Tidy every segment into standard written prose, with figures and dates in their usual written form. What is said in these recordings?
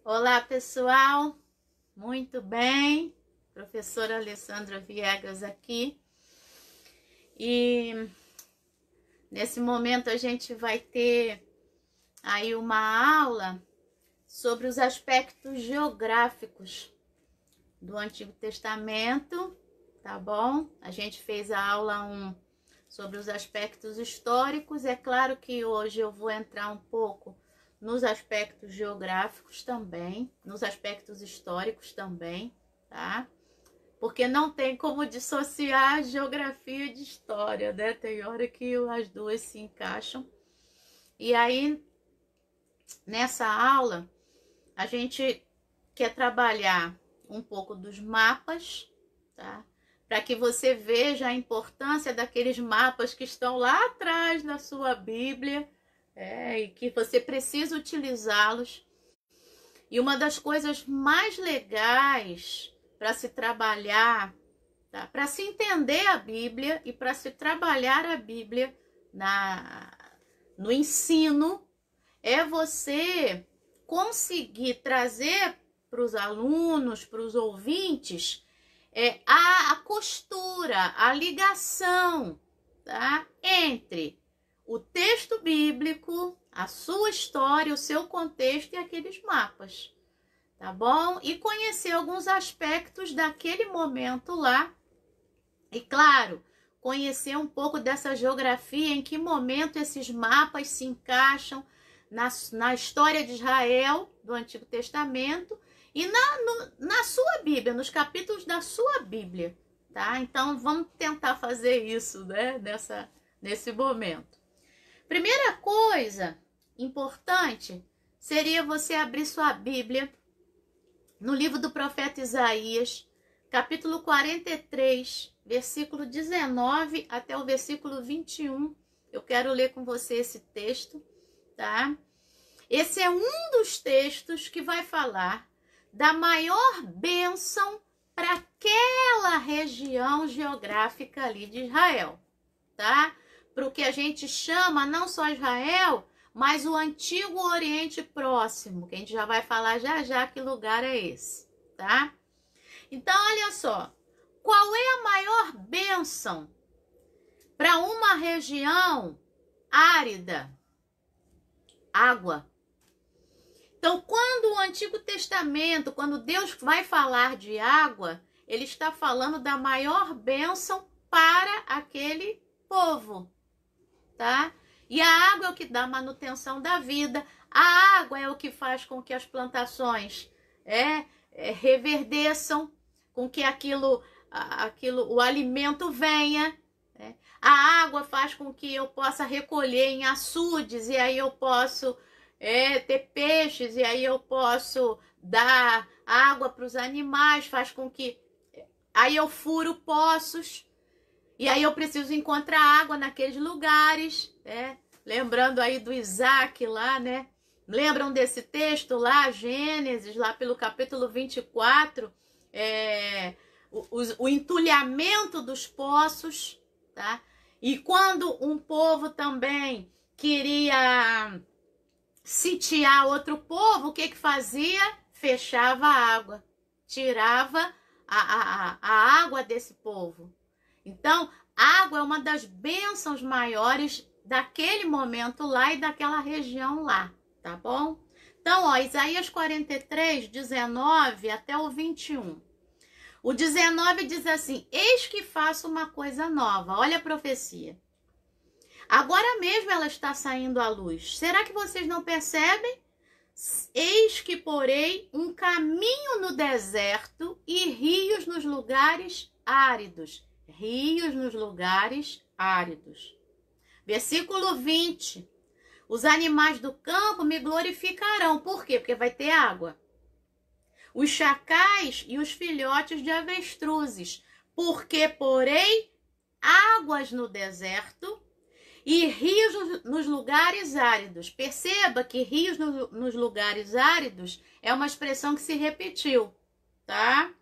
Olá, pessoal. Muito bem. Professora Alessandra Viegas aqui. E nesse momento a gente vai ter aí uma aula sobre os aspectos geográficos do Antigo Testamento, tá bom? A gente fez a aula 1 sobre os aspectos históricos. É claro que hoje eu vou entrar um pouco nos aspectos geográficos também, nos aspectos históricos também, tá? Porque não tem como dissociar geografia de história, né? Tem hora que as duas se encaixam. E aí, nessa aula, a gente quer trabalhar um pouco dos mapas, tá? Para que você veja a importância daqueles mapas que estão lá atrás na sua Bíblia, e que você precisa utilizá-los. E uma das coisas mais legais para se trabalhar, tá? Para se entender a Bíblia e para se trabalhar a Bíblia no ensino, é você conseguir trazer para os alunos, para os ouvintes, a costura, a ligação, tá? Entre o texto bíblico, a sua história, o seu contexto e aqueles mapas, tá bom? E conhecer alguns aspectos daquele momento lá. E claro, conhecer um pouco dessa geografia, em que momento esses mapas se encaixam na história de Israel, do Antigo Testamento, e na sua Bíblia, nos capítulos da sua Bíblia, tá? Então, vamos tentar fazer isso, né? Nesse momento. Primeira coisa importante seria você abrir sua Bíblia no livro do profeta Isaías, capítulo 43, versículo 19 até o versículo 21. Eu quero ler com você esse texto, tá? Esse é um dos textos que vai falar da maior bênção para aquela região geográfica ali de Israel, tá? Para o que a gente chama não só Israel, mas o Antigo Oriente Próximo, que a gente já vai falar já que lugar é esse, tá? Então, olha só, qual é a maior bênção para uma região árida? Água. Então, quando o Antigo Testamento, quando Deus vai falar de água, ele está falando da maior bênção para aquele povo, tá? E a água é o que dá manutenção da vida, a água é o que faz com que as plantações reverdeçam, com que o alimento venha. A água faz com que eu possa recolher em açudes, e aí eu posso ter peixes, e aí eu posso dar água para os animais, faz com que aí eu furo poços, e aí eu preciso encontrar água naqueles lugares, né? Lembrando aí do Isaac lá, né? Lembram desse texto lá, Gênesis, lá pelo capítulo 24, o entulhamento dos poços, tá? E quando um povo também queria sitiar outro povo, o que fazia? Fechava a água, tirava a água desse povo. Então, água é uma das bênçãos maiores daquele momento lá e daquela região lá, tá bom? Então, ó, Isaías 43, 19 até o 21. O 19 diz assim: eis que faço uma coisa nova. Olha a profecia. Agora mesmo ela está saindo à luz. Será que vocês não percebem? Eis que porei um caminho no deserto e rios nos lugares áridos. Rios nos lugares áridos. Versículo 20. Os animais do campo me glorificarão. Por quê? Porque vai ter água. Os chacais e os filhotes de avestruzes. Porque porei águas no deserto e rios nos lugares áridos. Perceba que rios nos lugares áridos é uma expressão que se repetiu, tá?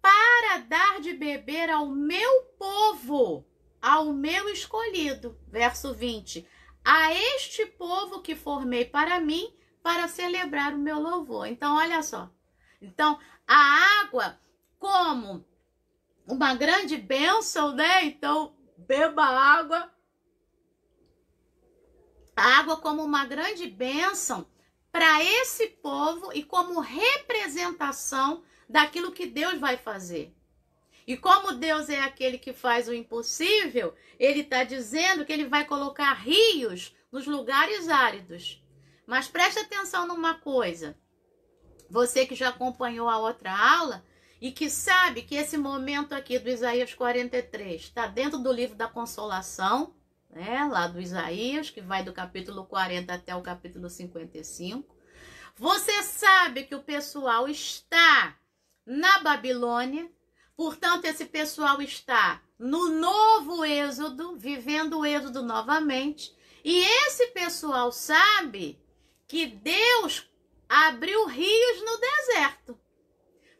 Para dar de beber ao meu povo, ao meu escolhido. Verso 20. A este povo que formei para mim, para celebrar o meu louvor. Então, olha só. Então, a água como uma grande bênção, né? Então, beba água. A água como uma grande bênção para esse povo e como representação daquilo que Deus vai fazer. E como Deus é aquele que faz o impossível, ele está dizendo que ele vai colocar rios nos lugares áridos. Mas preste atenção numa coisa. Você que já acompanhou a outra aula e que sabe que esse momento aqui do Isaías 43 está dentro do livro da Consolação, né? Lá do Isaías, que vai do capítulo 40 até o capítulo 55. Você sabe que o pessoal está na Babilônia, portanto, esse pessoal está no novo êxodo, vivendo o êxodo novamente, e esse pessoal sabe que Deus abriu rios no deserto,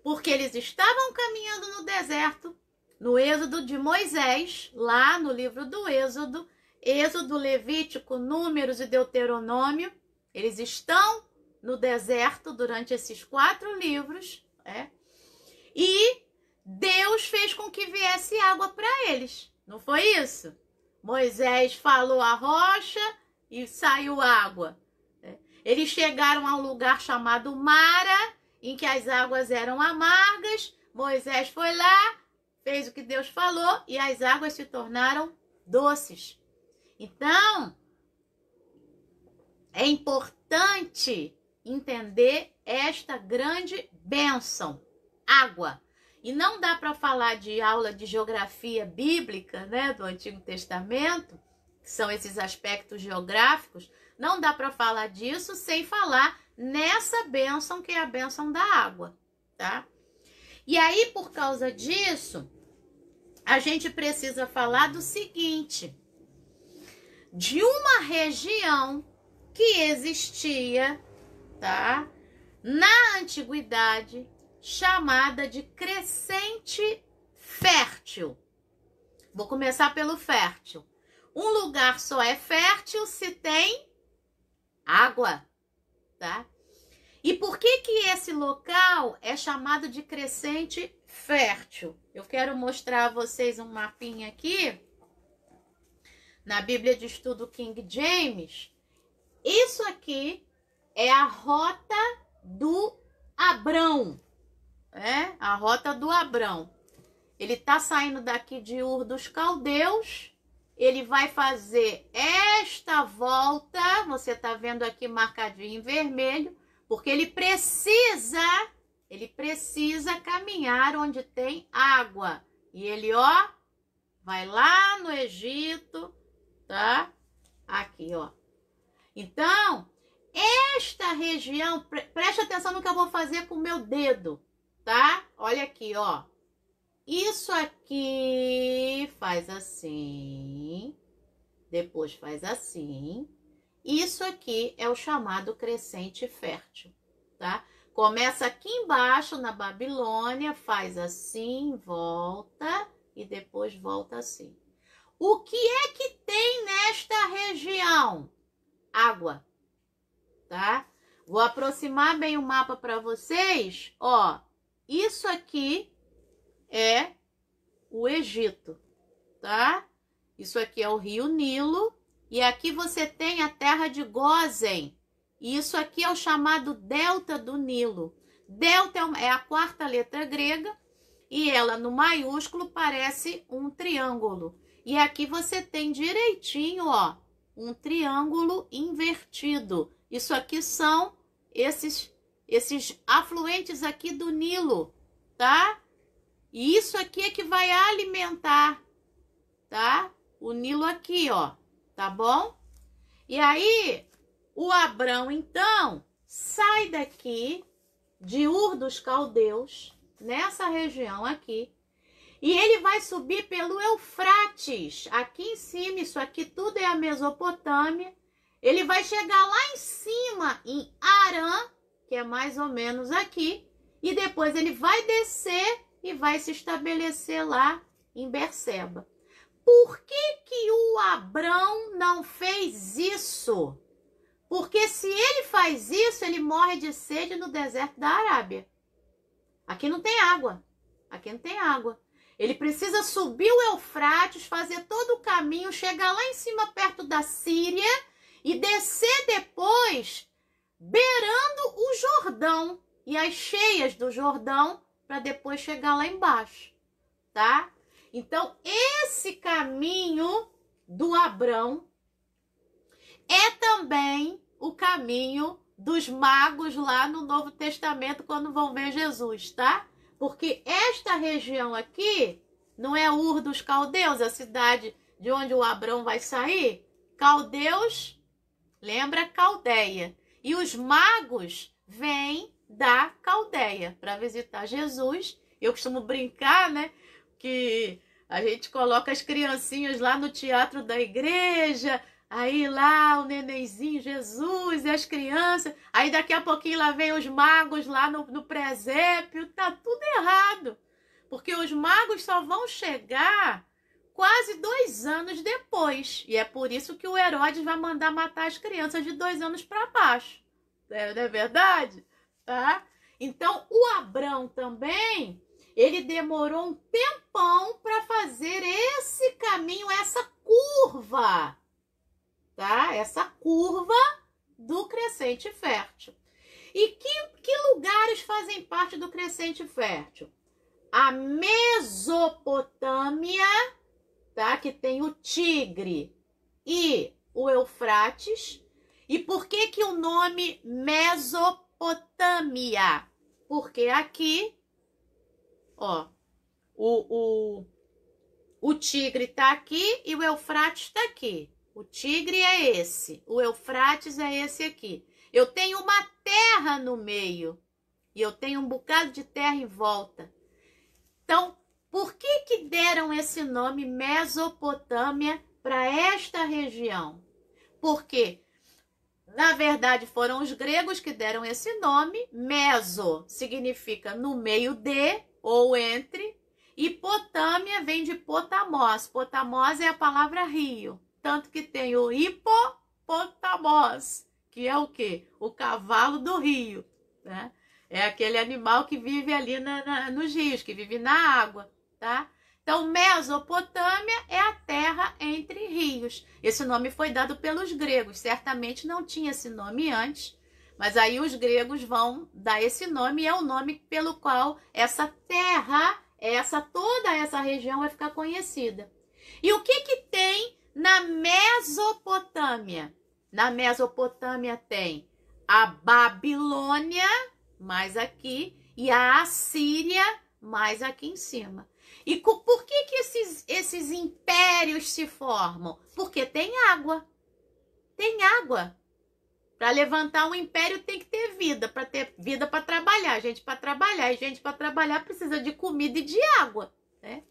porque eles estavam caminhando no deserto, no êxodo de Moisés, lá no livro do Êxodo, Êxodo, Levítico, Números e Deuteronômio, eles estão no deserto durante esses 4 livros, e Deus fez com que viesse água para eles, não foi isso? Moisés falou a rocha e saiu água. Eles chegaram a um lugar chamado Mara, em que as águas eram amargas. Moisés foi lá, fez o que Deus falou e as águas se tornaram doces. Então, é importante entender esta grande bênção, água. E não dá para falar de aula de geografia bíblica, né, do Antigo Testamento, que são esses aspectos geográficos, não dá para falar disso sem falar nessa bênção que é a bênção da água, tá? E aí, por causa disso, a gente precisa falar do seguinte, de uma região que existia, tá, na antiguidade, chamada de crescente fértil. Vou começar pelo fértil. Um lugar só é fértil se tem água, tá? E por que que esse local é chamado de crescente fértil? Eu quero mostrar a vocês um mapinha aqui, na Bíblia de Estudo King James. Isso aqui é a rota do Abrão, a rota do Abrão. Ele está saindo daqui de Ur dos Caldeus, ele vai fazer esta volta, você está vendo aqui marcadinho em vermelho, porque ele precisa caminhar onde tem água. E ele, ó, vai lá no Egito, tá? Aqui, ó. Então, esta região, preste atenção no que eu vou fazer com o meu dedo, tá? Olha aqui, ó. Isso aqui faz assim, depois faz assim. Isso aqui é o chamado crescente fértil, tá? Começa aqui embaixo na Babilônia, faz assim, volta e depois volta assim. O que é que tem nesta região? Água, tá? Vou aproximar bem o mapa para vocês, ó. Isso aqui é o Egito, tá? Isso aqui é o Rio Nilo e aqui você tem a terra de Gósen. E isso aqui é o chamado Delta do Nilo. Delta é a 4ª letra grega e ela no maiúsculo parece um triângulo. E aqui você tem direitinho, ó, um triângulo invertido. Isso aqui são esses afluentes aqui do Nilo, tá? E isso aqui é que vai alimentar, tá? O Nilo aqui, ó, tá bom? E aí, o Abrão, então, sai daqui de Ur dos Caldeus, nessa região aqui, e ele vai subir pelo Eufrates, aqui em cima, isso aqui tudo é a Mesopotâmia. Ele vai chegar lá em cima, em Harã, que é mais ou menos aqui, e depois ele vai descer e vai se estabelecer lá em Berseba. Por que que o Abrão não fez isso? Porque se ele faz isso, ele morre de sede no deserto da Arábia. Aqui não tem água. Aqui não tem água. Ele precisa subir o Eufrates, fazer todo o caminho, chegar lá em cima perto da Síria e descer depois, beirando o Jordão e as cheias do Jordão, para depois chegar lá embaixo, tá? Então, esse caminho do Abrão é também o caminho dos magos lá no Novo Testamento quando vão ver Jesus, tá? Porque esta região aqui não é Ur dos Caldeus, a cidade de onde o Abrão vai sair? Caldeus, lembra Caldeia. E os magos vêm da Caldeia para visitar Jesus. Eu costumo brincar, né? Que a gente coloca as criancinhas lá no teatro da igreja, aí lá o nenenzinho Jesus e as crianças, aí daqui a pouquinho lá vem os magos lá no presépio, tá tudo errado, porque os magos só vão chegar quase 2 anos depois, e é por isso que o Herodes vai mandar matar as crianças de 2 anos para baixo, não é verdade? Tá? Então o Abrão também, ele demorou um tempão para fazer esse caminho, essa curva, tá? Essa curva do crescente fértil. E que lugares fazem parte do crescente fértil? A Mesopotâmia, tá? Que tem o Tigre e o Eufrates. E por que o nome Mesopotâmia? Porque aqui, ó, o Tigre tá aqui e o Eufrates tá aqui. O Tigre é esse, o Eufrates é esse aqui. Eu tenho uma terra no meio e eu tenho um bocado de terra em volta. Então, por que deram esse nome Mesopotâmia para esta região? Porque, na verdade, foram os gregos que deram esse nome. Meso significa no meio de ou entre. E Potâmia vem de Potamos. Potamos é a palavra rio. Tanto que tem o hipopotamos, que é o quê? O cavalo do rio, né? É aquele animal que vive ali nos rios, que vive na água, tá? Então, Mesopotâmia é a terra entre rios. Esse nome foi dado pelos gregos. Certamente não tinha esse nome antes, mas aí os gregos vão dar esse nome e é o nome pelo qual essa terra, toda essa região vai ficar conhecida. E o que tem na Mesopotâmia? Na Mesopotâmia tem a Babilônia, mais aqui, e a Assíria, mais aqui em cima. E por que esses impérios se formam? Porque tem água. Tem água. Para levantar um império tem que ter vida, para ter vida para trabalhar, gente para trabalhar. E gente para trabalhar precisa de comida e de água, né?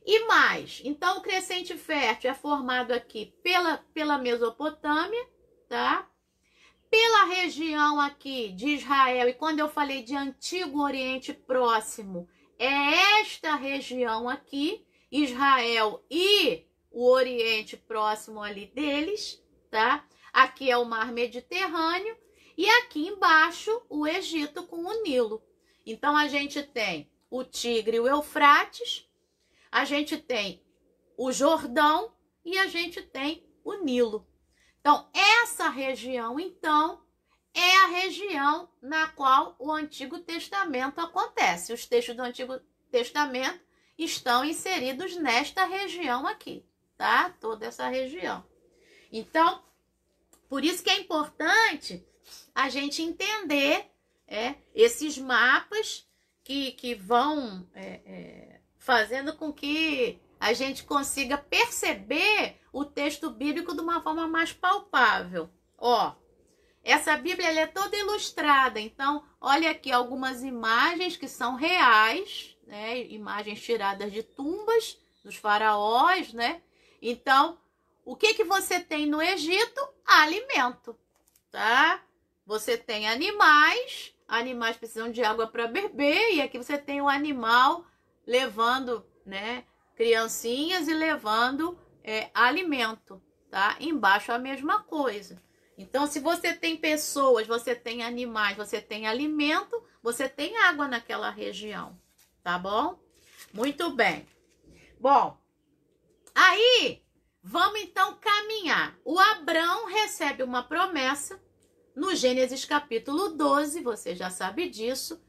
E mais, então o crescente fértil é formado aqui pela Mesopotâmia, tá? Pela região aqui de Israel, e quando eu falei de Antigo Oriente Próximo, é esta região aqui, Israel e o Oriente Próximo ali deles, tá? Aqui é o Mar Mediterrâneo e aqui embaixo o Egito com o Nilo. Então a gente tem o Tigre e o Eufrates, a gente tem o Jordão e a gente tem o Nilo. Então, essa região, então, é a região na qual o Antigo Testamento acontece. Os textos do Antigo Testamento estão inseridos nesta região aqui, tá? Toda essa região. Então, por isso que é importante a gente entender esses mapas que vão fazendo com que a gente consiga perceber o texto bíblico de uma forma mais palpável. Ó, essa Bíblia ela é toda ilustrada, então olha aqui algumas imagens que são reais, né? Imagens tiradas de tumbas dos faraós, né? Então, o que você tem no Egito? Alimento, tá? Você tem animais precisam de água para beber, e aqui você tem o animal levando, né, criancinhas e levando alimento, tá? Embaixo a mesma coisa. Então, se você tem pessoas, você tem animais, você tem alimento, você tem água naquela região, tá bom? Muito bem. Bom, aí vamos então caminhar. O Abrão recebe uma promessa no Gênesis capítulo 12, você já sabe disso.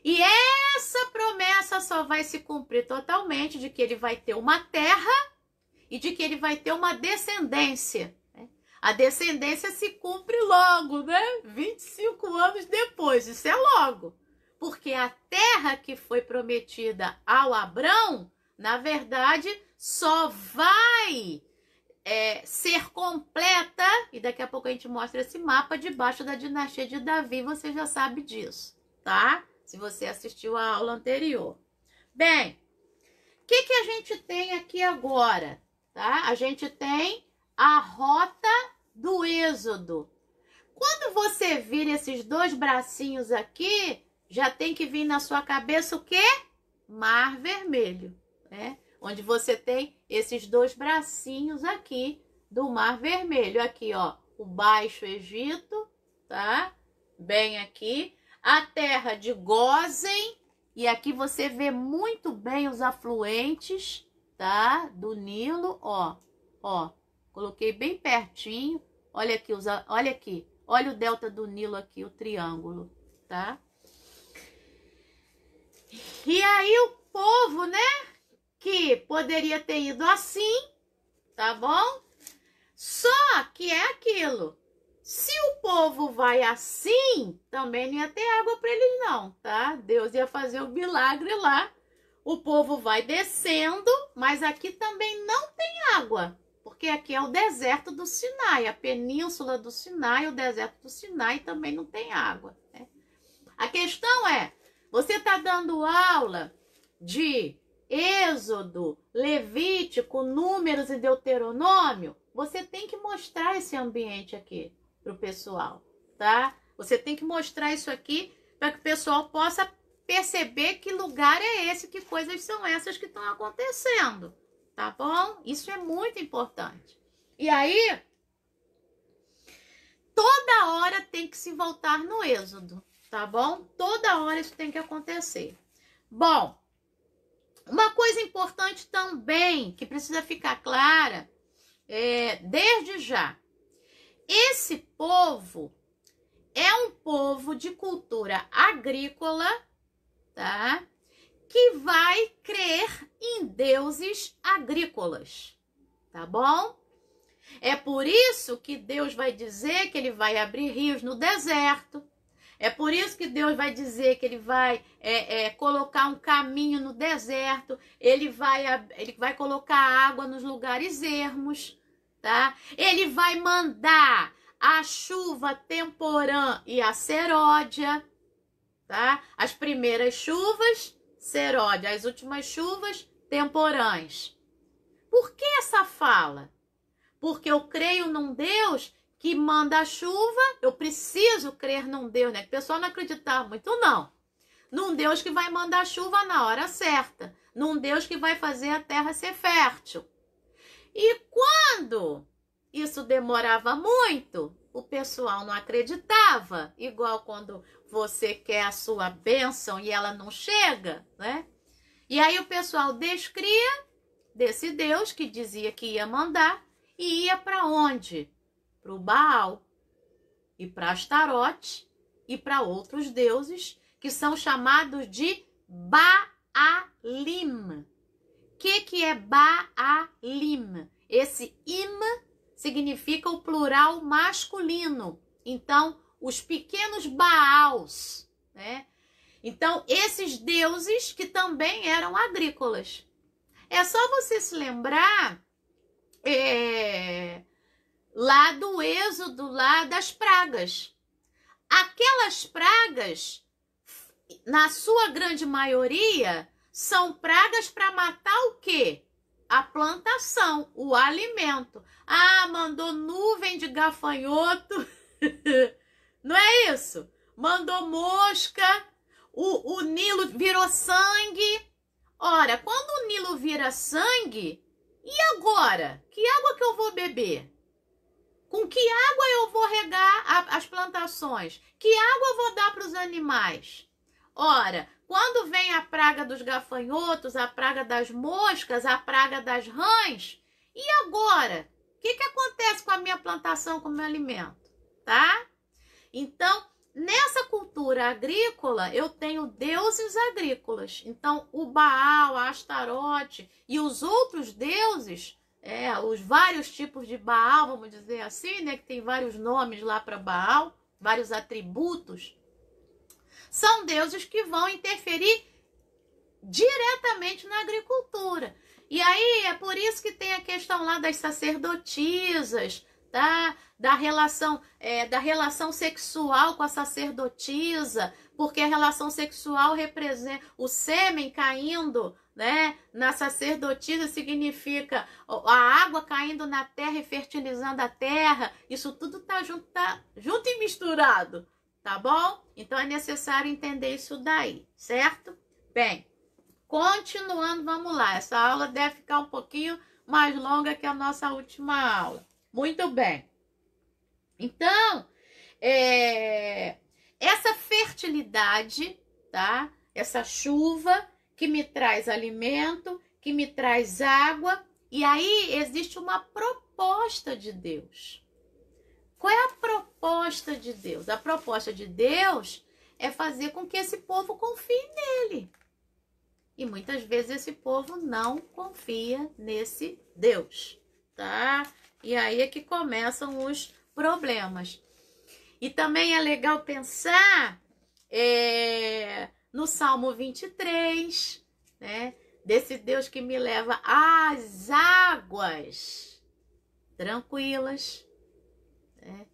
E essa promessa só vai se cumprir totalmente de que ele vai ter uma terra e de que ele vai ter uma descendência. A descendência se cumpre logo, né? 25 anos depois, isso é logo. Porque a terra que foi prometida ao Abrão, na verdade, só vai ser completa, e daqui a pouco a gente mostra esse mapa debaixo da dinastia de Davi, você já sabe disso, tá? Se você assistiu a aula anterior. Bem, o que a gente tem aqui agora? Tá? A gente tem a rota do Êxodo. Quando você vir esses dois bracinhos aqui, já tem que vir na sua cabeça o quê? Mar Vermelho, né? Onde você tem esses dois bracinhos aqui do Mar Vermelho. Aqui, ó, o Baixo Egito, tá? Bem aqui. A terra de Gósen. E aqui você vê muito bem os afluentes, tá? Do Nilo, ó. Ó, coloquei bem pertinho. Olha aqui, olha aqui. Olha o delta do Nilo aqui, o triângulo, tá? E aí o povo, né? Que poderia ter ido assim, tá bom? Só que é aquilo. Se o povo vai assim, também não ia ter água para eles não, tá? Deus ia fazer o milagre lá. O povo vai descendo, mas aqui também não tem água. Porque aqui é o deserto do Sinai, a península do Sinai, o deserto do Sinai também não tem água, né? A questão é, você está dando aula de Êxodo, Levítico, Números e Deuteronômio, você tem que mostrar esse ambiente aqui para o pessoal, tá? Você tem que mostrar isso aqui para que o pessoal possa perceber que lugar é esse, que coisas são essas que estão acontecendo, tá bom? Isso é muito importante. E aí, toda hora tem que se voltar no Êxodo, tá bom? Toda hora isso tem que acontecer. Bom, uma coisa importante também, que precisa ficar clara, desde já, esse povo é um povo de cultura agrícola, tá? Que vai crer em deuses agrícolas, tá bom? É por isso que Deus vai dizer que ele vai abrir rios no deserto. É por isso que Deus vai dizer que ele vai colocar um caminho no deserto. Ele vai colocar água nos lugares ermos, tá? Ele vai mandar a chuva temporã e a seródia, tá? As primeiras chuvas, seródia. As últimas chuvas, temporãs. Por que essa fala? Porque eu creio num Deus que manda a chuva, eu preciso crer num Deus, né? Que o pessoal não acreditava muito, não. Num Deus que vai mandar a chuva na hora certa. Num Deus que vai fazer a terra ser fértil. E quando isso demorava muito, o pessoal não acreditava. Igual quando você quer a sua bênção e ela não chega, né? E aí o pessoal descria desse Deus que dizia que ia mandar e ia para onde? Para o Baal e para Astarote e para outros deuses que são chamados de Baalim. O que é Baalim? Esse im significa o plural masculino. Então, os pequenos Baals, né? Então, esses deuses que também eram agrícolas. É só você se lembrar lá do Êxodo, lá das pragas. Aquelas pragas, na sua grande maioria, são pragas para matar o quê? A plantação, o alimento. Ah, mandou nuvem de gafanhoto. Não é isso? Mandou mosca. O Nilo virou sangue. Ora, quando o Nilo vira sangue, e agora? Que água que eu vou beber? Com que água eu vou regar as plantações? Que água eu vou dar para os animais? Ora, quando vem a praga dos gafanhotos, a praga das moscas, a praga das rãs, e agora? O que acontece com a minha plantação, com o meu alimento? Tá? Então, nessa cultura agrícola, eu tenho deuses agrícolas. Então, o Baal, a Astarote e os outros deuses, os vários tipos de Baal, vamos dizer assim, né, que tem vários nomes lá para Baal, vários atributos, são deuses que vão interferir diretamente na agricultura. E aí é por isso que tem a questão lá das sacerdotisas, tá? Da relação sexual com a sacerdotisa, porque a relação sexual representa o sêmen caindo, né, na sacerdotisa, significa a água caindo na terra e fertilizando a terra. Isso tudo tá junto e misturado, tá bom? Então é necessário entender isso daí, certo? Bem, continuando, vamos lá. Essa aula deve ficar um pouquinho mais longa que a nossa última aula. Muito bem. Então, essa fertilidade, tá? Essa chuva que me traz alimento, que me traz água, e aí existe uma proposta de Deus. Qual é a proposta de Deus? A proposta de Deus é fazer com que esse povo confie nele. E muitas vezes esse povo não confia nesse Deus, tá? E aí é que começam os problemas. E também é legal pensar no Salmo 23, né? Desse Deus que me leva às águas tranquilas, né?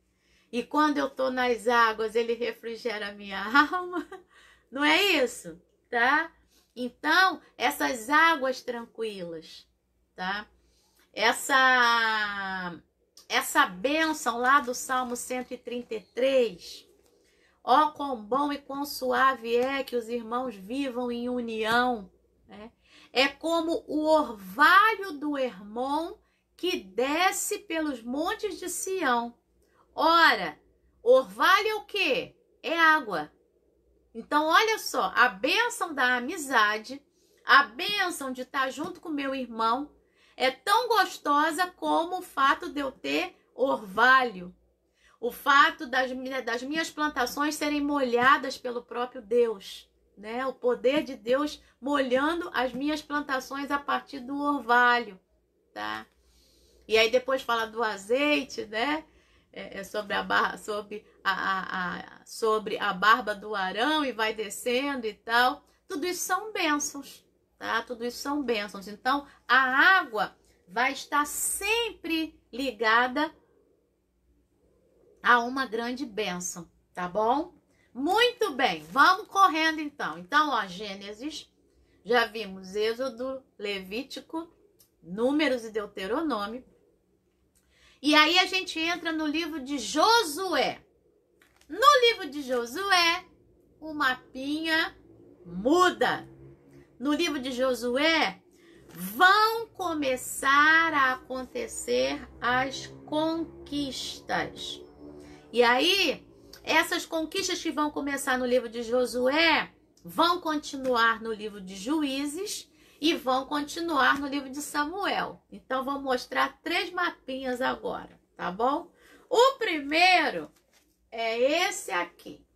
E quando eu tô nas águas, ele refrigera a minha alma. Não é isso, tá? Então, essas águas tranquilas, tá? Essa bênção lá do Salmo 133, ó, quão bom e quão suave é que os irmãos vivam em união, né? É como o orvalho do Hermon que desce pelos montes de Sião. Ora, orvalho é o quê? É água. Então, olha só, a bênção da amizade, a bênção de estar junto com meu irmão, é tão gostosa como o fato de eu ter orvalho. O fato das minhas plantações serem molhadas pelo próprio Deus, né? O poder de Deus molhando as minhas plantações a partir do orvalho, tá? E aí depois fala do azeite, né? Sobre a barba do Arão e vai descendo e tal. Tudo isso são bênçãos, tá? Tudo isso são bênçãos. Então, a água vai estar sempre ligada a uma grande bênção, tá bom? Muito bem, vamos correndo então. Então, ó, Gênesis, já vimos Êxodo, Levítico, Números e Deuteronômio. E aí a gente entra no livro de Josué. No livro de Josué, o mapinha muda. No livro de Josué, vão começar a acontecer as conquistas. E aí, essas conquistas que vão começar no livro de Josué, vão continuar no livro de Juízes e vão continuar no livro de Samuel. Então, vou mostrar 3 mapinhas agora, tá bom? O primeiro é esse aqui.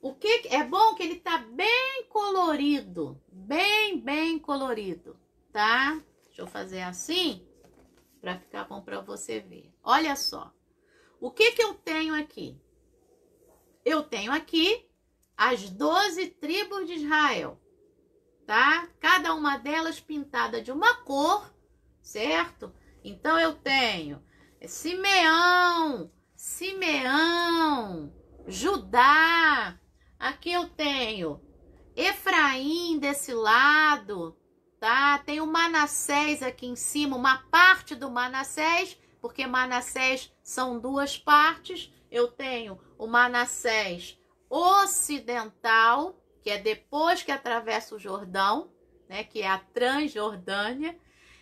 O que é bom que ele tá bem colorido, bem colorido, tá? Deixa eu fazer assim para ficar bom para você ver. Olha só. O que eu tenho aqui? Eu tenho aqui as 12 tribos de Israel. Tá? Cada uma delas pintada de uma cor, certo? Então, eu tenho Simeão, Judá. Aqui eu tenho Efraim desse lado, tá? Tem o Manassés aqui em cima, uma parte do Manassés, porque Manassés são 2 partes. Eu tenho o Manassés ocidental, que é depois que atravessa o Jordão, né, que é a Transjordânia.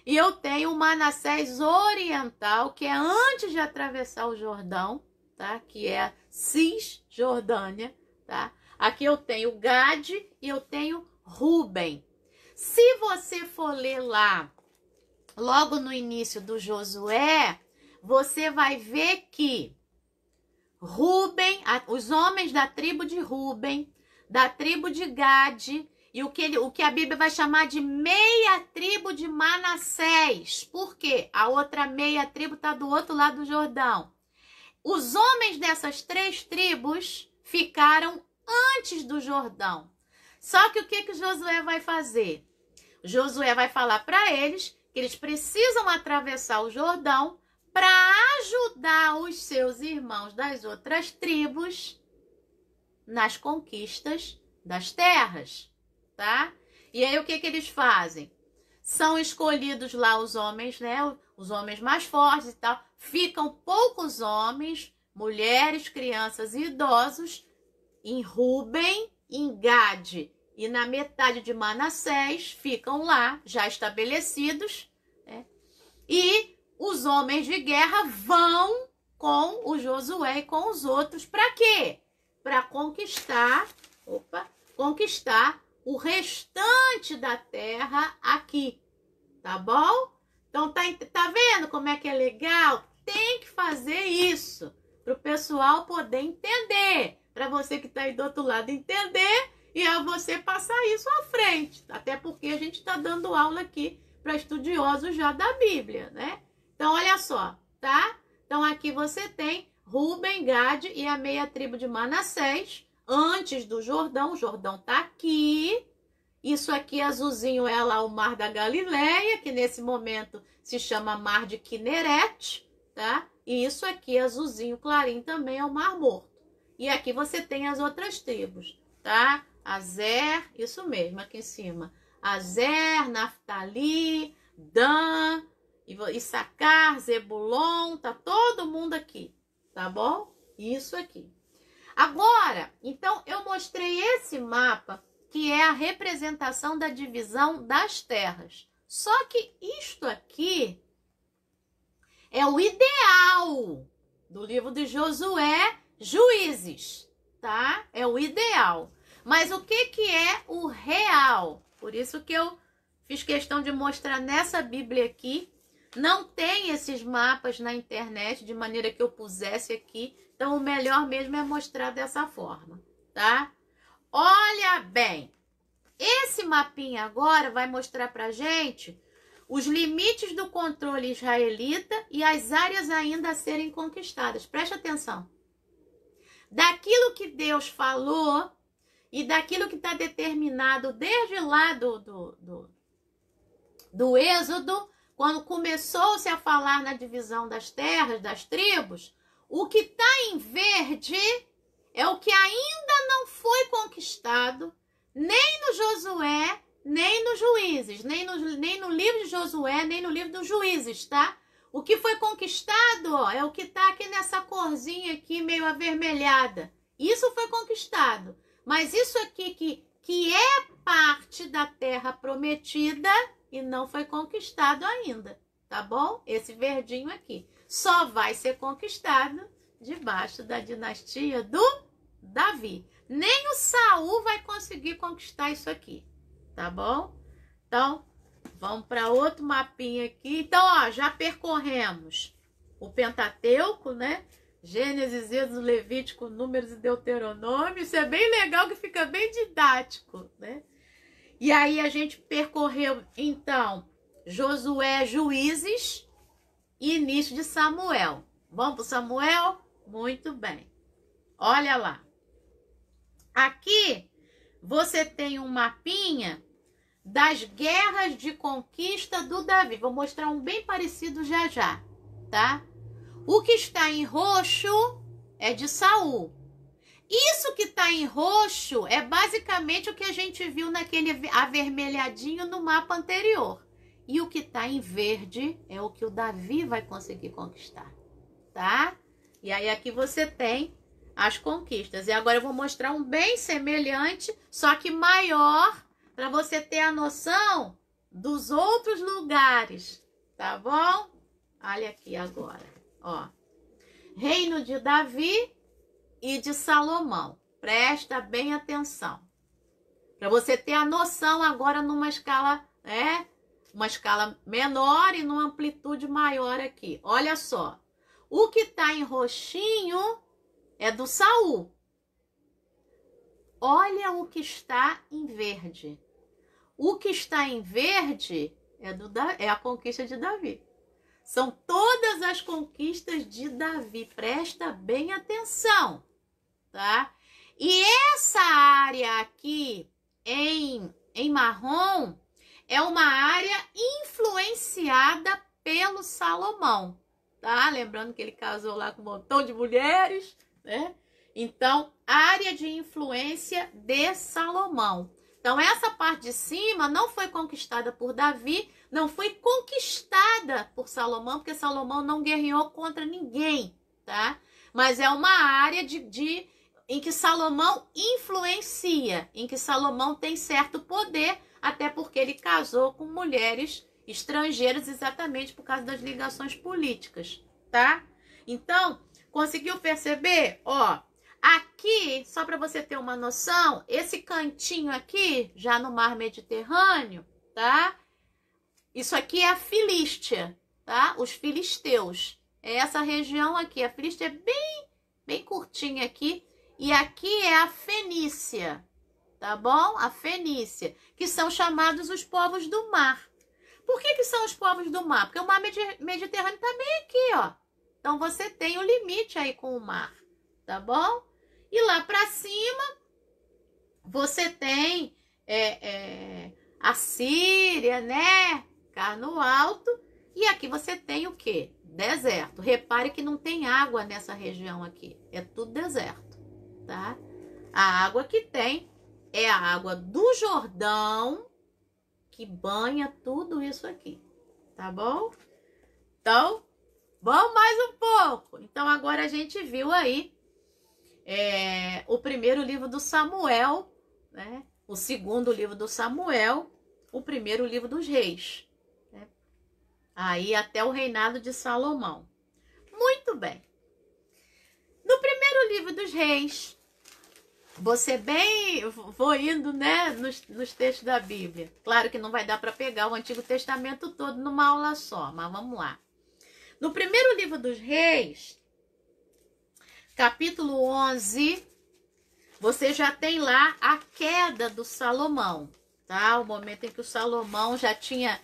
E eu tenho o Manassés oriental, que é antes de atravessar o Jordão, tá? Que é a Cisjordânia, tá? Aqui eu tenho Gade e eu tenho Ruben. Se você for ler lá, logo no início do Josué, você vai ver que Ruben, os homens da tribo de Ruben, da tribo de Gade, e o que a Bíblia vai chamar de meia tribo de Manassés. Por quê? A outra meia tribo está do outro lado do Jordão. Os homens dessas 3 tribos ficaram antes do Jordão. Só que o que Josué vai fazer? Josué vai falar para eles que eles precisam atravessar o Jordão para ajudar os seus irmãos das outras tribos nas conquistas das terras, tá? E aí o que eles fazem? São escolhidos lá os homens, né? Os homens mais fortes e tal. Ficam poucos homens, mulheres, crianças e idosos em Ruben, em Gade e na metade de Manassés ficam lá já estabelecidos, né? E os homens de guerra vão com o Josué e com os outros para quê? Para conquistar o restante da terra aqui, tá bom? Então tá vendo como é que é legal? Tem que fazer isso para o pessoal poder entender, para você que está aí do outro lado entender e a você passar isso à frente, até porque a gente está dando aula aqui para estudiosos já da Bíblia, né? Então olha só, tá? Então aqui você tem Ruben, Gade e a meia tribo de Manassés, antes do Jordão. O Jordão tá aqui. Isso aqui azulzinho é lá o Mar da Galileia, que nesse momento se chama Mar de Quinerete, tá? E isso aqui azulzinho clarinho também é o Mar Morto. E aqui você tem as outras tribos, tá? Azer, isso mesmo, aqui em cima. Azer, Naftali, Dan, Issacar, Zebulon, tá todo mundo aqui, tá bom? Isso aqui. Agora, então, eu mostrei esse mapa, que é a representação da divisão das terras. Só que isto aqui é o ideal do livro de Josué, Juízes, tá? É o ideal. Mas o que é o real? Por isso que eu fiz questão de mostrar nessa Bíblia aqui. Não tem esses mapas na internet de maneira que eu pusesse aqui. Então, o melhor mesmo é mostrar dessa forma, tá? Olha bem, esse mapinha agora vai mostrar pra gente os limites do controle israelita e as áreas ainda a serem conquistadas. Preste atenção. Daquilo que Deus falou e daquilo que está determinado desde lá do Êxodo, quando começou-se a falar na divisão das terras, das tribos, o que está em verde é o que ainda não foi conquistado, nem no Josué, nem nos Juízes, nem no livro de Josué, nem no livro dos Juízes, tá? O que foi conquistado, ó, é o que está aqui nessa corzinha aqui, meio avermelhada. Isso foi conquistado. Mas isso aqui, que é parte da terra prometida e não foi conquistado ainda, tá bom? Esse verdinho aqui. Só vai ser conquistado debaixo da dinastia do Davi. Nem o Saul vai conseguir conquistar isso aqui, tá bom? Então, vamos para outro mapinha aqui. Então, ó, já percorremos o Pentateuco, né? Gênesis, Êxodo, Levítico, Números e Deuteronômio. Isso é bem legal, que fica bem didático, né? E aí a gente percorreu, então, Josué, Juízes e início de Samuel. Vamos para Samuel? Muito bem. Olha lá. Aqui você tem um mapinha das guerras de conquista do Davi. Vou mostrar um bem parecido já já, tá? O que está em roxo é de Saul. Isso que está em roxo é basicamente o que a gente viu naquele avermelhadinho no mapa anterior. E o que está em verde é o que o Davi vai conseguir conquistar, tá? E aí aqui você tem as conquistas. E agora eu vou mostrar um bem semelhante, só que maior, para você ter a noção dos outros lugares, tá bom? Olha aqui agora, ó. Reino de Davi e de Salomão. Presta bem atenção. Para você ter a noção agora numa escala, uma escala menor e numa amplitude maior aqui. Olha só. O que está em roxinho é do Saul. Olha o que está em verde. O que está em verde é a conquista de Davi. São todas as conquistas de Davi. Presta bem atenção, tá? E essa área aqui em marrom é uma área influenciada pelo Salomão, tá? Lembrando que ele casou lá com um montão de mulheres, né? Então, área de influência de Salomão. Então, essa parte de cima não foi conquistada por Davi, não foi conquistada por Salomão, porque Salomão não guerreou contra ninguém, tá? Mas é uma área em que Salomão influencia, em que Salomão tem certo poder, até porque ele casou com mulheres estrangeiras exatamente por causa das ligações políticas, tá? Então, conseguiu perceber? Ó, aqui, só para você ter uma noção, esse cantinho aqui, já no mar Mediterrâneo, tá? Isso aqui é a Filístia, tá? Os filisteus. É essa região aqui. A Filístia é bem curtinha aqui. E aqui é a Fenícia, tá bom? A Fenícia, que são chamados os povos do mar. Por que são os povos do mar? Porque o mar Mediterrâneo está bem aqui, ó. Então, você tem o limite aí com o mar, tá bom? E lá para cima, você tem a Síria, né? Cá no alto. E aqui você tem o quê? Deserto. Repare que não tem água nessa região aqui. É tudo deserto. Tá? A água que tem é a água do Jordão que banha tudo isso aqui, tá bom? Então, vamos mais um pouco. Então, agora a gente viu aí o primeiro livro do Samuel, né? O segundo livro do Samuel, o primeiro livro dos reis, né? Aí até o reinado de Salomão. Muito bem. No primeiro livro dos reis, vou indo, né, nos textos da Bíblia. Claro que não vai dar para pegar o Antigo Testamento todo numa aula só, mas vamos lá. No primeiro livro dos reis, capítulo 11, você já tem lá a queda do Salomão, tá? O momento em que o Salomão já tinha,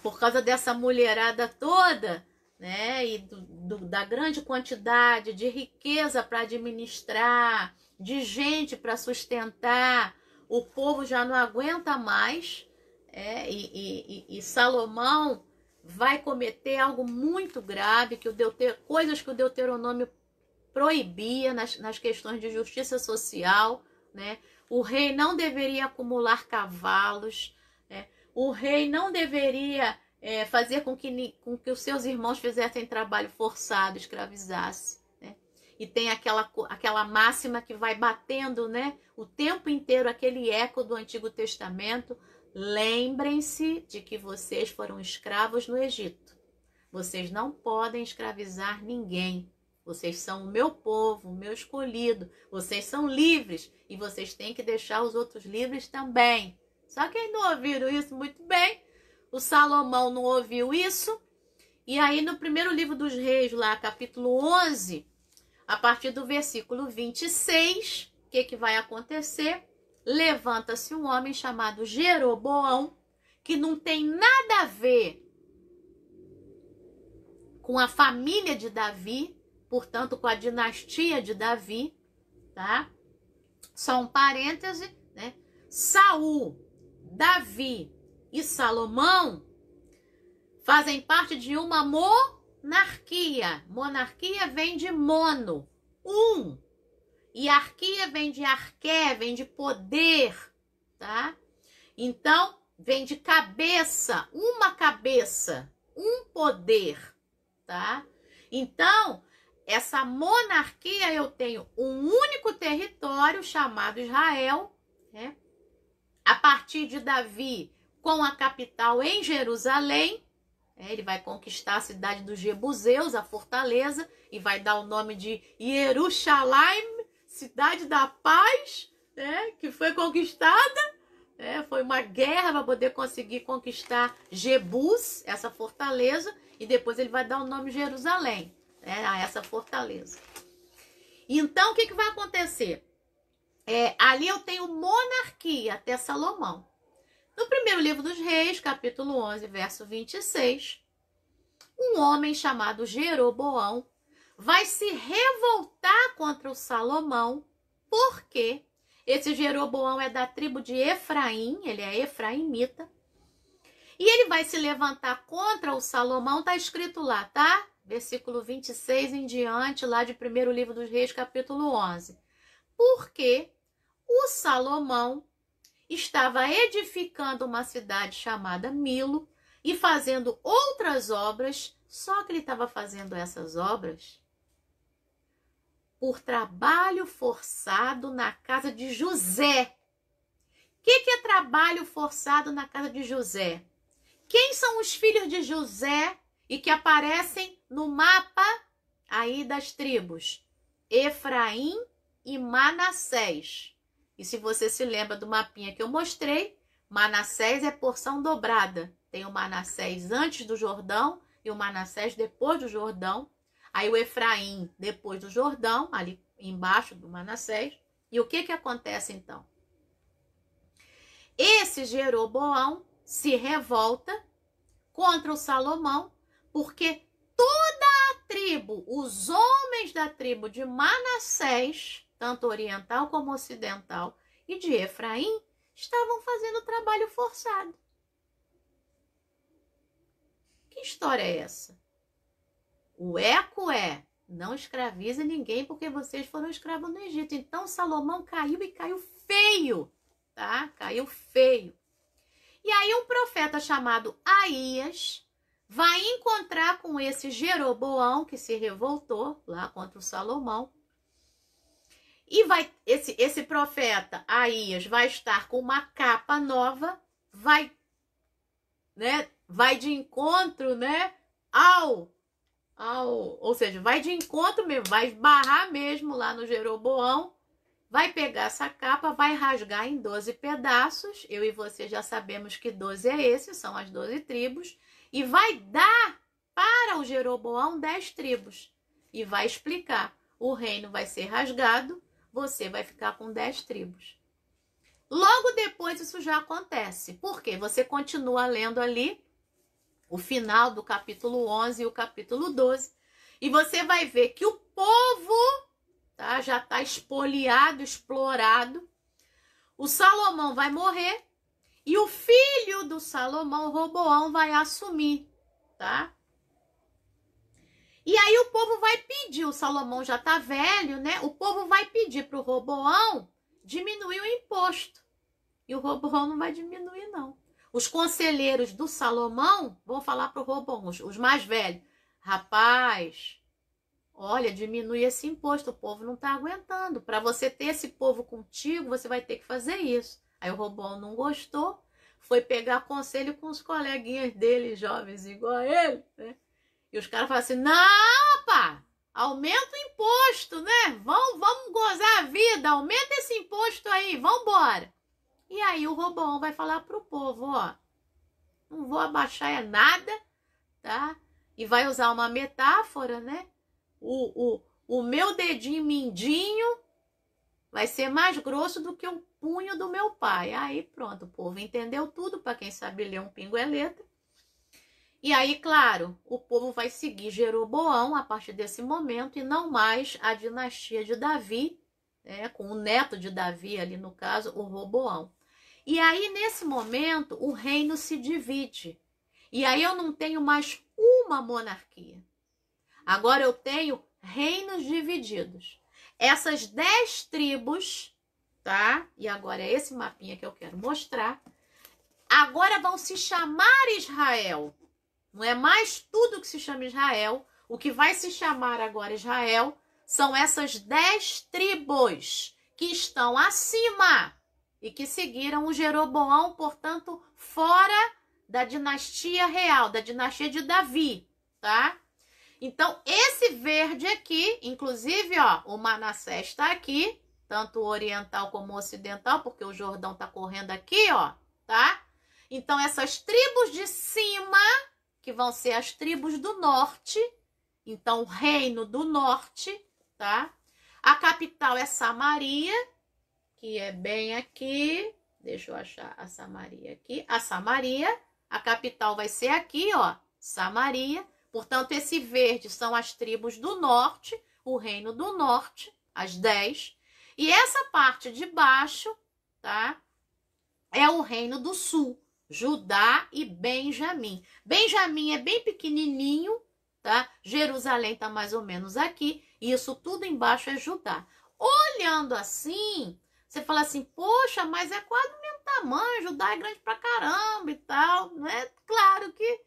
por causa dessa mulherada toda, né, e da grande quantidade de riqueza para administrar, de gente para sustentar, o povo já não aguenta mais, e Salomão vai cometer algo muito grave, coisas que o Deuteronômio proibia nas questões de justiça social, né? O rei não deveria acumular cavalos, né? O rei não deveria fazer com que os seus irmãos fizessem trabalho forçado, escravizasse. E tem aquela máxima que vai batendo, né, o tempo inteiro, aquele eco do Antigo Testamento. Lembrem-se de que vocês foram escravos no Egito. Vocês não podem escravizar ninguém. Vocês são o meu povo, o meu escolhido. Vocês são livres e vocês têm que deixar os outros livres também. Só que não ouviram isso muito bem. O Salomão não ouviu isso. E aí no primeiro livro dos reis, lá capítulo 11... a partir do versículo 26, o que vai acontecer? Levanta-se um homem chamado Jeroboão, que não tem nada a ver com a família de Davi, portanto, com a dinastia de Davi, tá? Só um parêntese, né? Saul, Davi e Salomão fazem parte de uma monarquia. Monarquia vem de mono, um. E arquia vem de arqué, vem de poder, tá? Então, vem de cabeça, uma cabeça, um poder, tá? Então, essa monarquia, eu tenho um único território chamado Israel, né? A partir de Davi, com a capital em Jerusalém. Ele vai conquistar a cidade dos Jebuseus, a fortaleza, e vai dar o nome de Jerusalém, cidade da paz, né, que foi conquistada. Foi uma guerra para poder conseguir conquistar Jebus, essa fortaleza, e depois ele vai dar o nome Jerusalém, a essa fortaleza. Então, o que vai acontecer? Ali eu tenho monarquia até Salomão. No primeiro livro dos Reis, capítulo 11, verso 26, um homem chamado Jeroboão vai se revoltar contra o Salomão, porque esse Jeroboão é da tribo de Efraim, ele é efraimita, e ele vai se levantar contra o Salomão, está escrito lá, tá? Versículo 26 em diante, lá de primeiro livro dos Reis, capítulo 11. Porque o Salomão estava edificando uma cidade chamada Milo e fazendo outras obras, só que ele estava fazendo essas obras por trabalho forçado na casa de José. O que é trabalho forçado na casa de José? Quem são os filhos de José e que aparecem no mapa aí das tribos? Efraim e Manassés. E se você se lembra do mapinha que eu mostrei, Manassés é porção dobrada. Tem o Manassés antes do Jordão e o Manassés depois do Jordão. Aí o Efraim depois do Jordão, ali embaixo do Manassés. E o que acontece então? Esse Jeroboão se revolta contra o Salomão, porque toda a tribo, os homens da tribo de Manassés, tanto oriental como ocidental, e de Efraim, estavam fazendo trabalho forçado. Que história é essa? O eco é: não escravize ninguém porque vocês foram escravos no Egito. Então Salomão caiu e caiu feio, tá? Caiu feio. E aí um profeta chamado Aías vai encontrar com esse Jeroboão que se revoltou lá contra o Salomão. E esse profeta Aías vai estar com uma capa nova, vai de encontro, ou seja, vai de encontro mesmo, vai esbarrar mesmo lá no Jeroboão, vai pegar essa capa, vai rasgar em 12 pedaços, eu e você já sabemos que 12 é esse, são as 12 tribos, e vai dar para o Jeroboão 10 tribos, e vai explicar: o reino vai ser rasgado, você vai ficar com 10 tribos. Logo depois isso já acontece, porque você continua lendo ali o final do capítulo 11 e o capítulo 12, e você vai ver que o povo já está espoliado, explorado. O Salomão vai morrer e o filho do Salomão, Roboão, vai assumir, tá? E aí o povo vai pedir, o Salomão já está velho, né? O povo vai pedir para o Roboão diminuir o imposto. E o Roboão não vai diminuir, não. Os conselheiros do Salomão vão falar para o Roboão, os mais velhos: rapaz, olha, diminui esse imposto, o povo não está aguentando. Para você ter esse povo contigo, você vai ter que fazer isso. Aí o Roboão não gostou, foi pegar conselho com os coleguinhas dele, jovens igual a ele, né? E os caras falam assim: não, pá, aumenta o imposto, né? Vamos gozar a vida, aumenta esse imposto aí, vamos embora. E aí o Roboão vai falar pro povo: ó, não vou abaixar nada, tá? E vai usar uma metáfora, né? O meu dedinho mindinho vai ser mais grosso do que o punho do meu pai. Aí pronto, o povo entendeu tudo, para quem sabe ler um pingo é letra. E aí, claro, o povo vai seguir Jeroboão a partir desse momento e não mais a dinastia de Davi, com o neto de Davi ali no caso, o Roboão. E aí, nesse momento, o reino se divide. E aí eu não tenho mais uma monarquia. Agora eu tenho reinos divididos. Essas 10 tribos, tá? E agora é esse mapinha que eu quero mostrar. Agora vão se chamar Israel. Não é mais tudo que se chama Israel. O que vai se chamar agora Israel são essas 10 tribos que estão acima. e que seguiram o Jeroboão, portanto, fora da dinastia real, da dinastia de Davi, tá? Então, esse verde aqui, inclusive, ó, o Manassés está aqui, tanto o oriental como o ocidental, porque o Jordão está correndo aqui, ó, tá? Então, essas tribos de cima, que vão ser as tribos do norte, então, o reino do norte, tá? A capital é Samaria, que é bem aqui. Deixa eu achar a Samaria aqui. A Samaria, a capital vai ser aqui, ó, Samaria. Portanto, esse verde são as tribos do norte, o reino do norte, as 10. E essa parte de baixo, tá? É o reino do sul, Judá e Benjamim. Benjamim é bem pequenininho, tá? Jerusalém tá mais ou menos aqui. E isso tudo embaixo é Judá. Olhando assim, você fala assim, poxa, mas é quase o mesmo tamanho, Judá é grande pra caramba e tal, né? Claro que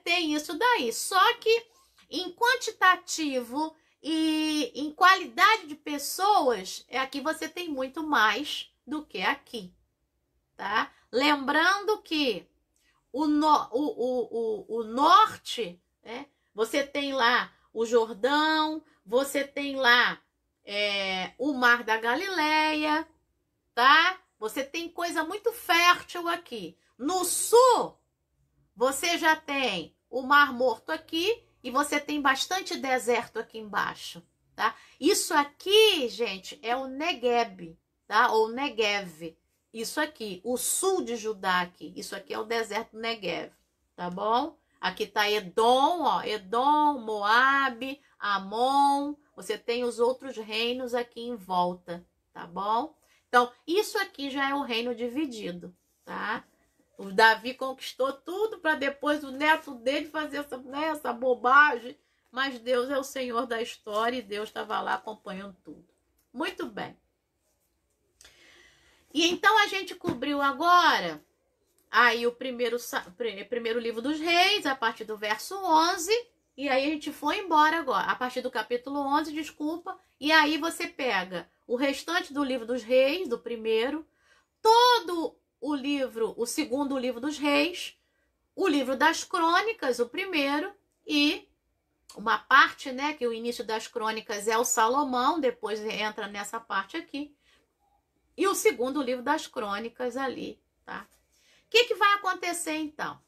tem isso daí. Só que em quantitativo e em qualidade de pessoas, aqui você tem muito mais do que aqui, tá? Lembrando que o norte, né? Você tem lá o Jordão, você tem lá o Mar da Galileia, tá? Você tem coisa muito fértil aqui. No sul, você já tem o Mar Morto aqui e você tem bastante deserto aqui embaixo, tá? Isso aqui, gente, é o Negueb, tá? Ou Negev. Isso aqui, o sul de Judá aqui. Isso aqui é o deserto do Negev, tá bom? Aqui tá Edom, ó, Edom, Moabe, Amon. Você tem os outros reinos aqui em volta, tá bom? Então, isso aqui já é o reino dividido, tá? O Davi conquistou tudo para depois o neto dele fazer essa bobagem. Mas Deus é o Senhor da história e Deus estava lá acompanhando tudo. Muito bem. E então a gente cobriu agora aí o primeiro livro dos Reis, a partir do verso 11. E aí a gente foi embora agora, a partir do capítulo 11, desculpa. E aí você pega o restante do livro dos Reis, do primeiro, todo o livro, o segundo livro dos Reis, o livro das Crônicas, o primeiro, e uma parte, né, que o início das Crônicas é o Salomão, depois entra nessa parte aqui, e o segundo livro das Crônicas ali, tá? O que vai acontecer então?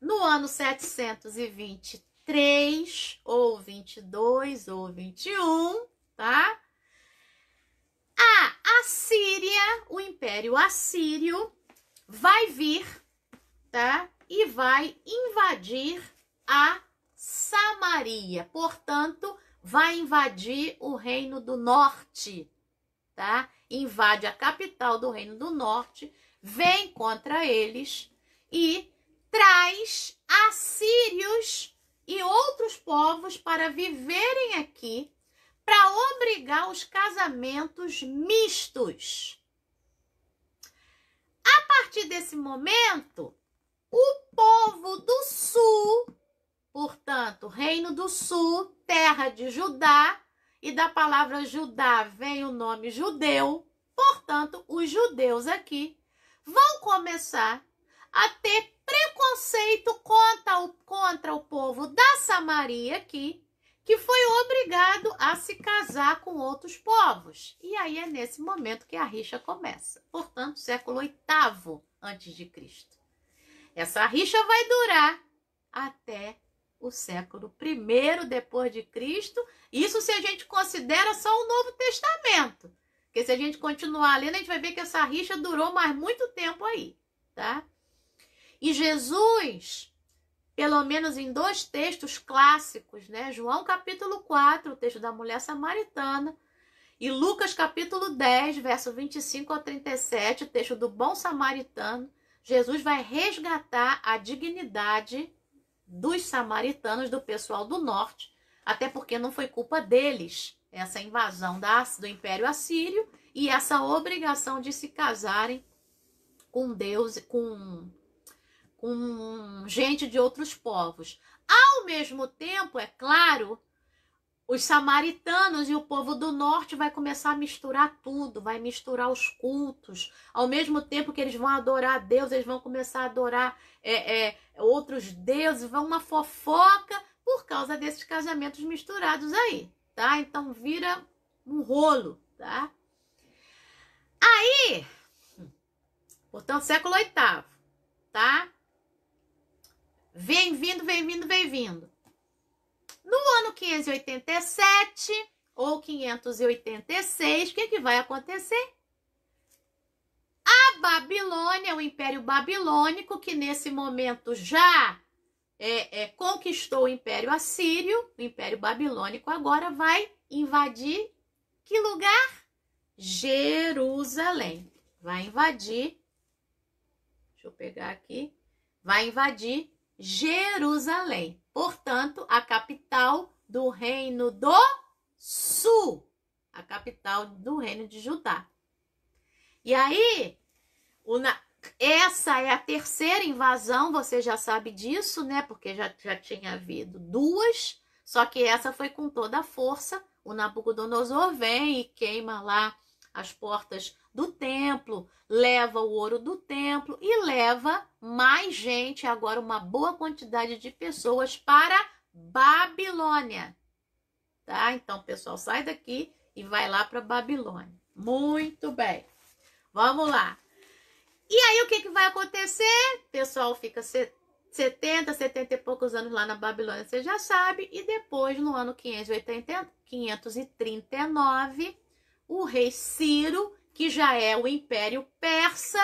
No ano 723, ou 22, ou 21, tá? A Assíria, o Império Assírio, vai vir, tá? E vai invadir a Samaria. Portanto, vai invadir o Reino do Norte, tá? Invade a capital do Reino do Norte, vem contra eles e traz assírios e outros povos para viverem aqui, para obrigar os casamentos mistos. A partir desse momento, o povo do sul, portanto, Reino do Sul, terra de Judá, e da palavra Judá vem o nome judeu, portanto, os judeus aqui vão começar a ter preconceito contra o povo da Samaria aqui, que foi obrigado a se casar com outros povos. E aí é nesse momento que a rixa começa. Portanto, século VIII a.C. Essa rixa vai durar até o século I depois de Cristo. Isso se a gente considera só o Novo Testamento. Porque se a gente continuar lendo, a gente vai ver que essa rixa durou mais muito tempo aí, tá? E Jesus, pelo menos em 2 textos clássicos, né? João capítulo 4, o texto da mulher samaritana, e Lucas capítulo 10, verso 25 ao 37, o texto do bom samaritano, Jesus vai resgatar a dignidade dos samaritanos, do pessoal do norte, até porque não foi culpa deles essa invasão do Império Assírio e essa obrigação de se casarem com Deus, com gente de outros povos. Ao mesmo tempo, é claro, os samaritanos e o povo do norte vai começar a misturar tudo, vai misturar os cultos. Ao mesmo tempo que eles vão adorar a Deus, eles vão começar a adorar outros deuses, vão uma fofoca por causa desses casamentos misturados aí, tá? Então vira um rolo, tá? Aí, portanto, século VIII, tá? Vem vindo. No ano 587 ou 586, o que vai acontecer? A Babilônia, o Império Babilônico, que nesse momento já conquistou o Império Assírio, o Império Babilônico agora vai invadir que lugar? Jerusalém. Vai invadir, deixa eu pegar aqui, vai invadir Jerusalém. Portanto, a capital do Reino do Sul. A capital do Reino de Judá. E aí, essa é a terceira invasão, você já sabe disso, né? Porque já tinha havido duas, só que essa foi com toda a força. O Nabucodonosor vem e queima lá as portas do templo, leva o ouro do templo e leva mais gente, agora uma boa quantidade de pessoas para Babilônia, tá? Então, pessoal, sai daqui e vai lá para Babilônia. Muito bem. Vamos lá. E aí, o que vai acontecer? O pessoal fica 70 e poucos anos lá na Babilônia, você já sabe. E depois, no ano 539, o rei Ciro, que já é o Império Persa,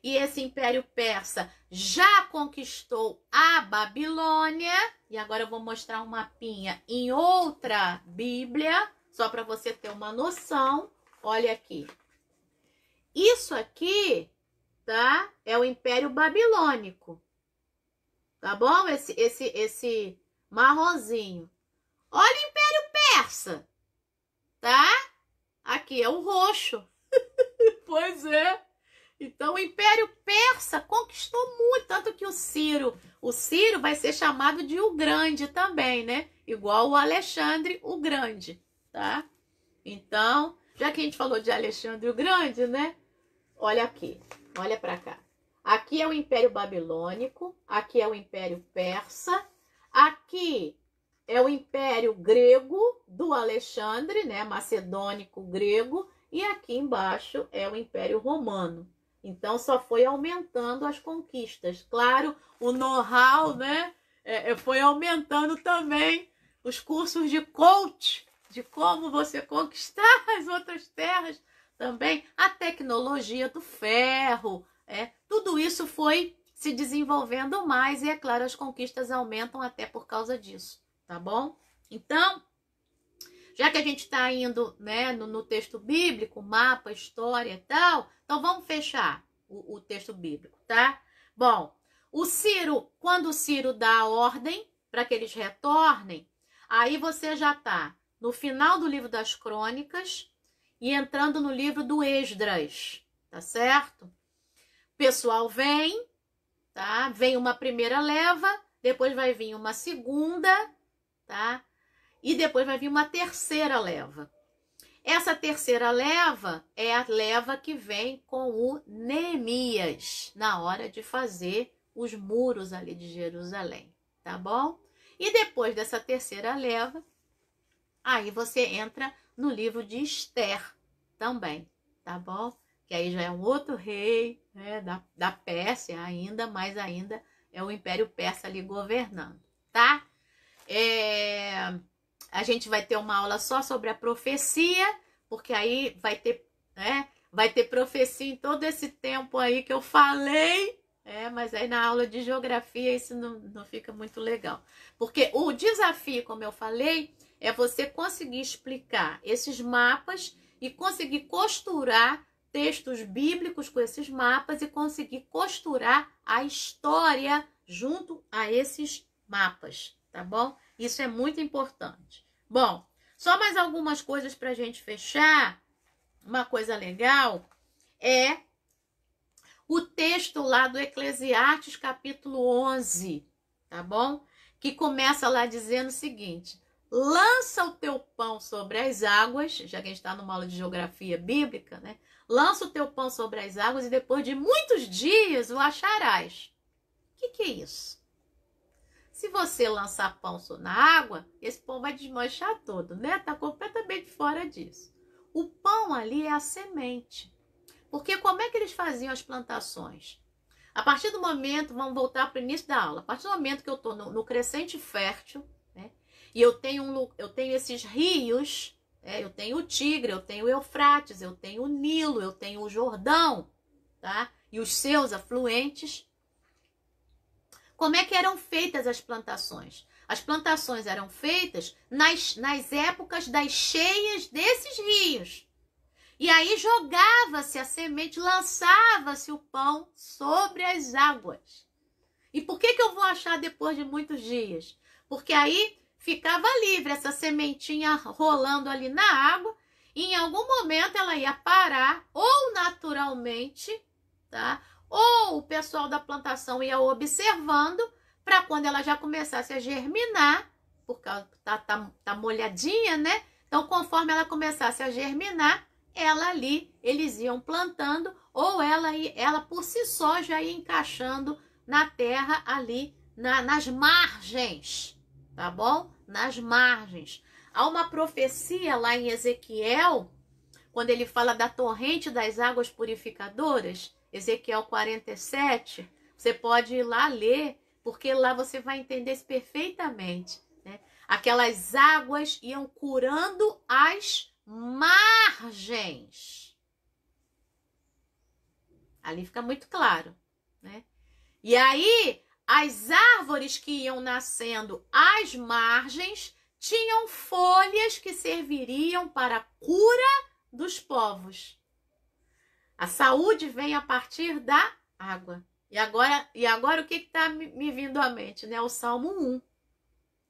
e esse Império Persa já conquistou a Babilônia. E agora eu vou mostrar um mapinha em outra Bíblia, só para você ter uma noção. Olha aqui. Isso aqui, tá? É o Império Babilônico. Tá bom? Esse marronzinho. Olha o Império Persa. Tá? Aqui é o roxo. Pois é. Então, o Império Persa conquistou muito, tanto que o Ciro vai ser chamado de o Grande também, né? Igual o Alexandre o Grande, tá? Então, já que a gente falou de Alexandre o Grande, né? Olha aqui, olha para cá. Aqui é o Império Babilônico, aqui é o Império Persa, aqui é o Império Grego do Alexandre, né? Macedônico grego, e aqui embaixo é o Império Romano. Então, só foi aumentando as conquistas. Claro, o know-how, né? Foi aumentando também os cursos de coach, de como você conquistar as outras terras também. A tecnologia do ferro, tudo isso foi se desenvolvendo mais. E, é claro, as conquistas aumentam até por causa disso, tá bom? Então, já que a gente está indo, né, no texto bíblico, mapa, história e tal, então vamos fechar o texto bíblico, tá? Bom, quando o Ciro dá a ordem para que eles retornem, aí você já está no final do livro das Crônicas e entrando no livro do Esdras, tá certo? O pessoal vem, tá? Vem uma primeira leva, depois vai vir uma segunda, tá? E depois vai vir uma terceira leva. Essa terceira leva é a leva que vem com o Neemias, na hora de fazer os muros ali de Jerusalém, tá bom? E depois dessa terceira leva, aí você entra no livro de Esther também, tá bom? Que aí já é um outro rei, né, da Pérsia ainda, mas ainda é o Império Persa ali governando, tá? A gente vai ter uma aula só sobre a profecia, porque aí vai ter, né, vai ter profecia em todo esse tempo aí que eu falei, mas aí na aula de geografia isso não fica muito legal. Porque o desafio, como eu falei, é você conseguir explicar esses mapas e conseguir costurar textos bíblicos com esses mapas e conseguir costurar a história junto a esses mapas, tá bom? Isso é muito importante. Bom, só mais algumas coisas para a gente fechar. Uma coisa legal é o texto lá do Eclesiastes, capítulo 11, tá bom? Que começa lá dizendo o seguinte: lança o teu pão sobre as águas, já que a gente está numa aula de geografia bíblica, né? Lança o teu pão sobre as águas e depois de muitos dias o acharás. O que é isso? Se você lançar pão na água, esse pão vai desmanchar todo, né? Tá completamente fora disso. O pão ali é a semente. Porque como é que eles faziam as plantações? A partir do momento, vamos voltar para o início da aula, a partir do momento que eu estou no crescente fértil, né? E eu tenho esses rios, eu tenho o Tigre, eu tenho o Eufrates, eu tenho o Nilo, eu tenho o Jordão, tá? E os seus afluentes. Como é que eram feitas as plantações? As plantações eram feitas nas épocas das cheias desses rios. E aí jogava-se a semente, lançava-se o pão sobre as águas. E por que eu vou achar depois de muitos dias? Porque aí ficava livre essa sementinha rolando ali na água e em algum momento ela ia parar, ou naturalmente, tá? Ou o pessoal da plantação ia observando para quando ela já começasse a germinar, por causa tá molhadinha, né? Então, conforme ela começasse a germinar, ela ali, eles iam plantando, ou ela por si só já ia encaixando na terra ali, nas margens, tá bom? Nas margens. Há uma profecia lá em Ezequiel, quando ele fala da torrente das águas purificadoras, Ezequiel 47, você pode ir lá ler, porque lá você vai entender isso perfeitamente, né? Aquelas águas iam curando as margens. Ali fica muito claro, né? E aí, as árvores que iam nascendo às margens tinham folhas que serviriam para a cura dos povos. A saúde vem a partir da água. E agora o que está me vindo à mente, né? O Salmo 1.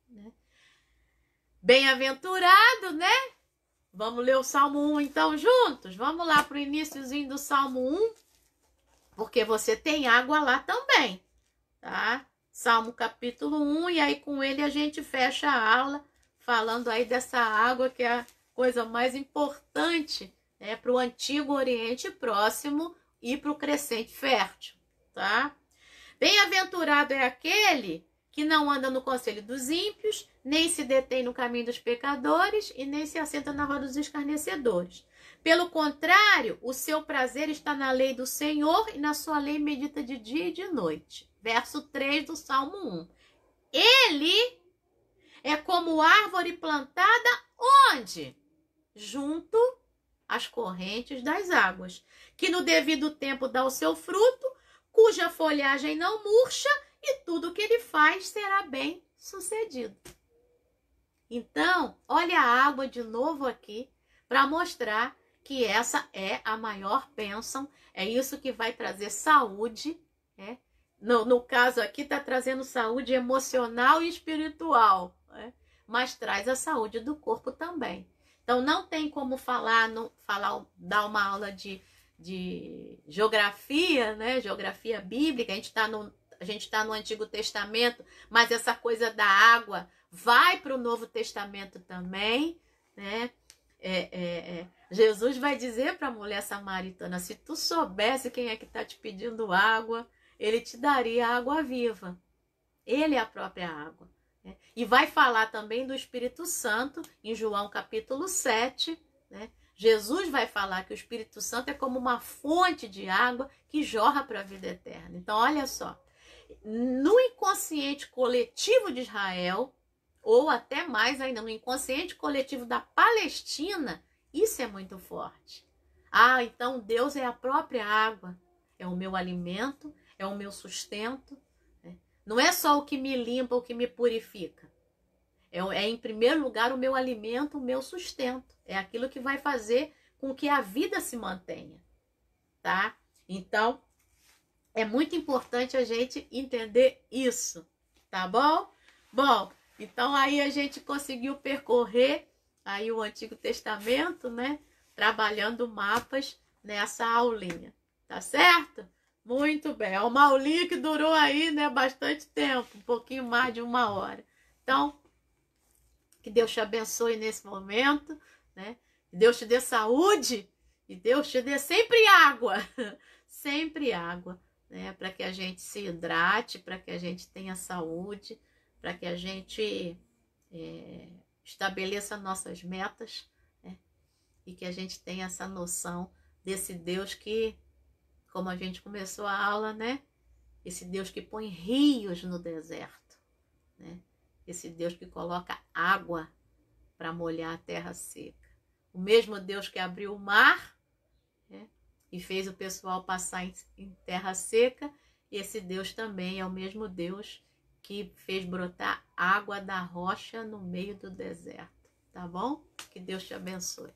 Né? Bem-aventurado, né? Vamos ler o Salmo 1 então juntos? Vamos lá para o iniciozinho do Salmo 1, porque você tem água lá também, tá? Salmo capítulo 1, e aí com ele a gente fecha a aula falando aí dessa água que é a coisa mais importante, né, para o Antigo Oriente Próximo e para o crescente fértil, tá? Bem-aventurado é aquele que não anda no conselho dos ímpios, nem se detém no caminho dos pecadores e nem se assenta na roda dos escarnecedores. Pelo contrário, o seu prazer está na lei do Senhor e na sua lei medita de dia e de noite. Verso 3 do Salmo 1. Ele é como árvore plantada onde? Junto às correntes das águas, que no devido tempo dá o seu fruto, cuja folhagem não murcha, e tudo que ele faz será bem sucedido. Então, olha a água de novo aqui para mostrar que essa é a maior bênção, é isso que vai trazer saúde, né? No caso aqui está trazendo saúde emocional e espiritual, né? Mas traz a saúde do corpo também. Então não tem como dar uma aula de geografia, né? Geografia bíblica, a gente tá no Antigo Testamento, mas essa coisa da água vai para o Novo Testamento também, né? Jesus vai dizer para a mulher samaritana, se tu soubesse quem é que está te pedindo água, ele te daria água viva. Ele é a própria água. Né? E vai falar também do Espírito Santo, em João capítulo 7, né? Jesus vai falar que o Espírito Santo é como uma fonte de água que jorra para a vida eterna. Então, olha só, no inconsciente coletivo de Israel, ou até mais ainda, no inconsciente coletivo da Palestina, isso é muito forte. Ah, então Deus é a própria água, é o meu alimento, é o meu sustento. Né? Não é só o que me limpa, o que me purifica. É em primeiro lugar o meu alimento, o meu sustento. É aquilo que vai fazer com que a vida se mantenha. Tá? Então, é muito importante a gente entender isso. Tá bom? Bom, então aí a gente conseguiu percorrer aí o Antigo Testamento, né? Trabalhando mapas nessa aulinha. Tá certo? Muito bem. É uma aulinha que durou aí, né, bastante tempo, um pouquinho mais de 1 hora. Então, Que Deus te abençoe nesse momento, né? Que Deus te dê saúde e Deus te dê sempre água, sempre água, né? Para que a gente se hidrate, para que a gente tenha saúde, para que a gente estabeleça nossas metas, né? E que a gente tenha essa noção desse Deus que, como a gente começou a aula, né? Esse Deus que põe rios no deserto, né? Esse Deus que coloca água para molhar a terra seca. O mesmo Deus que abriu o mar, né? E fez o pessoal passar em terra seca, esse Deus também é o mesmo Deus que fez brotar água da rocha no meio do deserto, tá bom? Que Deus te abençoe.